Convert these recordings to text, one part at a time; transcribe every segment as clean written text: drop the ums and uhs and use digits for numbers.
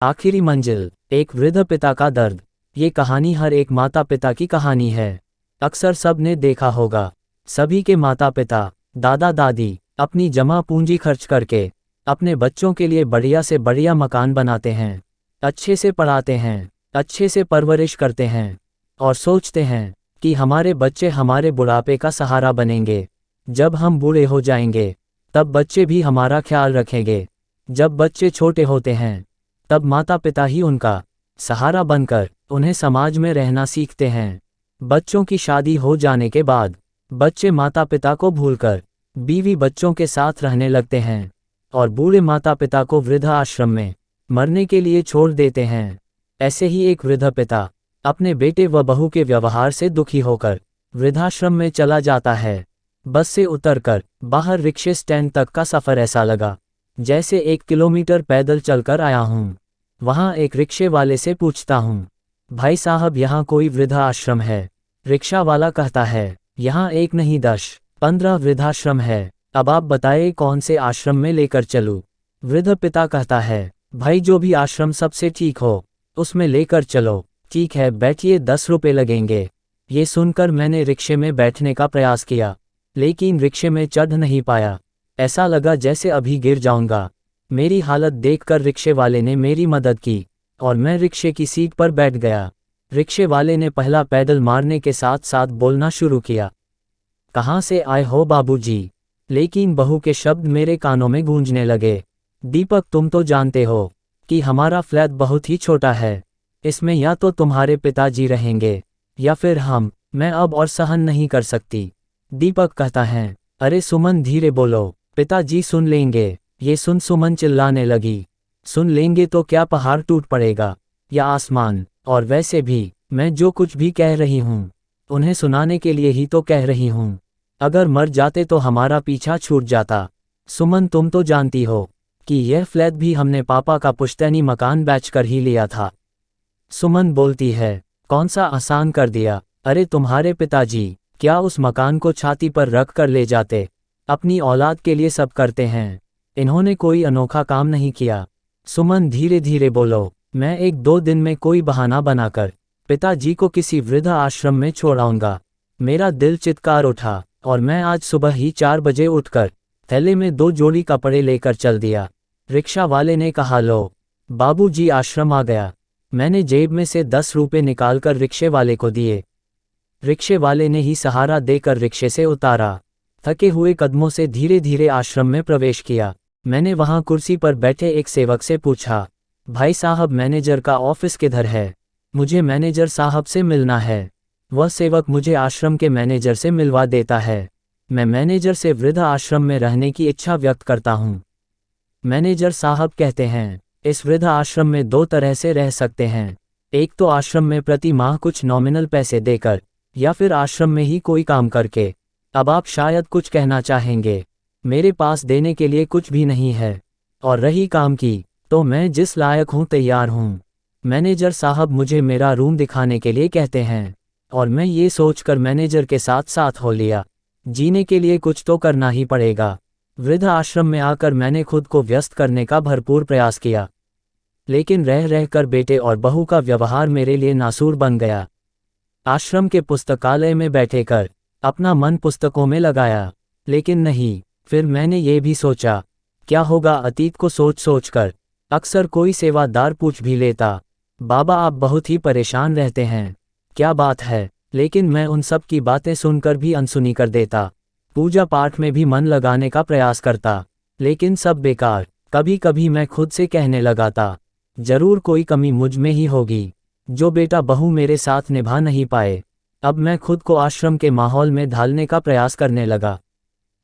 आखिरी मंजिल, एक वृद्ध पिता का दर्द। ये कहानी हर एक माता पिता की कहानी है। अक्सर सब ने देखा होगा, सभी के माता पिता, दादा दादी अपनी जमा पूंजी खर्च करके अपने बच्चों के लिए बढ़िया से बढ़िया मकान बनाते हैं, अच्छे से पढ़ाते हैं, अच्छे से परवरिश करते हैं और सोचते हैं कि हमारे बच्चे हमारे बुढ़ापे का सहारा बनेंगे। जब हम बूढ़े हो जाएंगे तब बच्चे भी हमारा ख्याल रखेंगे। जब बच्चे छोटे होते हैं तब माता पिता ही उनका सहारा बनकर उन्हें समाज में रहना सीखते हैं। बच्चों की शादी हो जाने के बाद बच्चे माता पिता को भूलकर बीवी बच्चों के साथ रहने लगते हैं और बूढ़े माता पिता को वृद्धाश्रम में मरने के लिए छोड़ देते हैं। ऐसे ही एक वृद्ध पिता अपने बेटे व बहू के व्यवहार से दुखी होकर वृद्धाश्रम में चला जाता है। बस से उतरकर बाहर रिक्शे स्टैंड तक का सफ़र ऐसा लगा जैसे 1 किलोमीटर पैदल चलकर आया हूँ। वहाँ एक रिक्शे वाले से पूछता हूँ, भाई साहब यहाँ कोई वृद्धाश्रम है? रिक्शा वाला कहता है, यहाँ 1 नहीं 10-15 वृद्धाश्रम है। अब आप बताइए कौन से आश्रम में लेकर चलूँ? वृद्ध पिता कहता है, भाई जो भी आश्रम सबसे ठीक हो उसमें लेकर चलो। ठीक है बैठिए, 10 रुपये लगेंगे। ये सुनकर मैंने रिक्शे में बैठने का प्रयास किया, लेकिन रिक्शे में चढ़ नहीं पाया। ऐसा लगा जैसे अभी गिर जाऊंगा। मेरी हालत देखकर रिक्शे वाले ने मेरी मदद की और मैं रिक्शे की सीट पर बैठ गया। रिक्शे वाले ने पहला पैडल मारने के साथ साथ बोलना शुरू किया, कहाँ से आए हो बाबूजी? लेकिन बहू के शब्द मेरे कानों में गूंजने लगे, दीपक तुम तो जानते हो कि हमारा फ्लैट बहुत ही छोटा है, इसमें या तो तुम्हारे पिताजी रहेंगे या फिर हम। मैं अब और सहन नहीं कर सकती। दीपक कहता है, अरे सुमन धीरे बोलो, पिताजी सुन लेंगे। ये सुन सुमन चिल्लाने लगी, सुन लेंगे तो क्या पहाड़ टूट पड़ेगा या आसमान? और वैसे भी मैं जो कुछ भी कह रही हूँ उन्हें सुनाने के लिए ही तो कह रही हूँ। अगर मर जाते तो हमारा पीछा छूट जाता। सुमन तुम तो जानती हो कि यह फ्लैट भी हमने पापा का पुश्तैनी मकान बेचकर ही लिया था। सुमन बोलती है, कौन सा आसान कर दिया? अरे तुम्हारे पिताजी क्या उस मकान को छाती पर रख कर ले जाते? अपनी औलाद के लिए सब करते हैं, इन्होंने कोई अनोखा काम नहीं किया। सुमन धीरे धीरे बोलो, मैं 1-2 दिन में कोई बहाना बनाकर पिताजी को किसी वृद्ध आश्रम में छोड़ आऊंगा। मेरा दिल चित्कार उठा और मैं आज सुबह ही 4 बजे उठकर थैले में 2 जोड़ी कपड़े लेकर चल दिया। रिक्शा वाले ने कहा, लो बाबूजी आश्रम आ गया। मैंने जेब में से 10 रुपये निकालकर रिक्शे वाले को दिए। रिक्शे वाले ने ही सहारा देकर रिक्शे से उतारा। थके हुए कदमों से धीरे धीरे आश्रम में प्रवेश किया। मैंने वहां कुर्सी पर बैठे एक सेवक से पूछा, भाई साहब मैनेजर का ऑफिस किधर है? मुझे मैनेजर साहब से मिलना है। वह सेवक मुझे आश्रम के मैनेजर से मिलवा देता है। मैं मैनेजर से वृद्ध आश्रम में रहने की इच्छा व्यक्त करता हूँ। मैनेजर साहब कहते हैं, इस वृद्ध आश्रम में 2 तरह से रह सकते हैं। एक तो आश्रम में प्रति माह कुछ नॉमिनल पैसे देकर या फिर आश्रम में ही कोई काम करके। अब आप शायद कुछ कहना चाहेंगे, मेरे पास देने के लिए कुछ भी नहीं है, और रही काम की तो मैं जिस लायक हूँ तैयार हूँ। मैनेजर साहब मुझे मेरा रूम दिखाने के लिए कहते हैं और मैं ये सोचकर मैनेजर के साथ साथ हो लिया। जीने के लिए कुछ तो करना ही पड़ेगा। वृद्ध आश्रम में आकर मैंने खुद को व्यस्त करने का भरपूर प्रयास किया, लेकिन रह रहकर बेटे और बहू का व्यवहार मेरे लिए नासूर बन गया। आश्रम के पुस्तकालय में बैठेकर अपना मन पुस्तकों में लगाया, लेकिन नहीं। फिर मैंने ये भी सोचा, क्या होगा अतीत को सोच सोचकर अक्सर कोई सेवादार पूछ भी लेता, बाबा आप बहुत ही परेशान रहते हैं, क्या बात है? लेकिन मैं उन सब की बातें सुनकर भी अनसुनी कर देता। पूजा पाठ में भी मन लगाने का प्रयास करता, लेकिन सब बेकार। कभी कभी मैं खुद से कहने लगाता, जरूर कोई कमी मुझ में ही होगी जो बेटा बहू मेरे साथ निभा नहीं पाए। अब मैं खुद को आश्रम के माहौल में ढालने का प्रयास करने लगा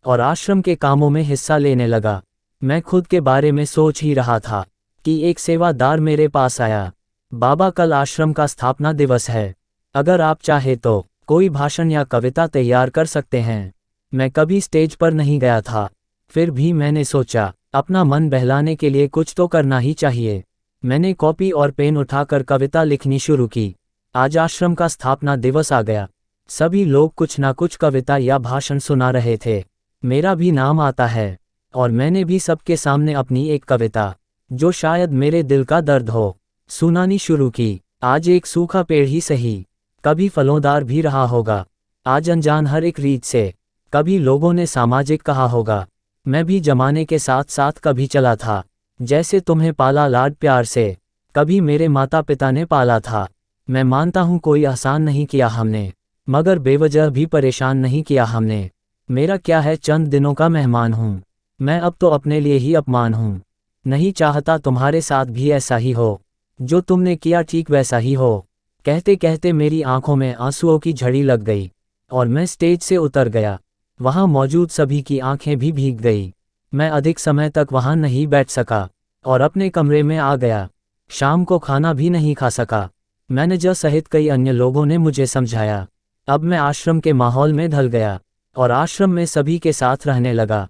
और आश्रम के कामों में हिस्सा लेने लगा। मैं खुद के बारे में सोच ही रहा था कि एक सेवादार मेरे पास आया, बाबा कल आश्रम का स्थापना दिवस है, अगर आप चाहे तो कोई भाषण या कविता तैयार कर सकते हैं। मैं कभी स्टेज पर नहीं गया था, फिर भी मैंने सोचा अपना मन बहलाने के लिए कुछ तो करना ही चाहिए। मैंने कॉपी और पेन उठाकर कविता लिखनी शुरू की। आज आश्रम का स्थापना दिवस आ गया। सभी लोग कुछ ना कुछ कविता या भाषण सुना रहे थे। मेरा भी नाम आता है और मैंने भी सबके सामने अपनी एक कविता जो शायद मेरे दिल का दर्द हो। सुनानी शुरू की। आज एक सूखा पेड़ ही सही, कभी फलोंदार भी रहा होगा। आज अनजान हर एक रीत से, कभी लोगों ने सामाजिक कहा होगा। मैं भी जमाने के साथ साथ कभी चला था, जैसे तुम्हें पाला लाड प्यार से, कभी मेरे माता पिता ने पाला था। मैं मानता हूँ कोई आसान नहीं किया हमने, मगर बेवजह भी परेशान नहीं किया हमने। मेरा क्या है, चंद दिनों का मेहमान हूँ मैं, अब तो अपने लिए ही अपमान हूँ। नहीं चाहता तुम्हारे साथ भी ऐसा ही हो, जो तुमने किया ठीक वैसा ही हो। कहते कहते मेरी आंखों में आंसुओं की झड़ी लग गई, और मैं स्टेज से उतर गया। वहाँ मौजूद सभी की आंखें भी भीग गई। मैं अधिक समय तक वहाँ नहीं बैठ सका, और अपने कमरे में आ गया। शाम को खाना भी नहीं खा सका। मैनेजर सहित कई अन्य लोगों ने मुझे समझाया। अब मैं आश्रम के माहौल में ढल गया, और आश्रम में सभी के साथ रहने लगा।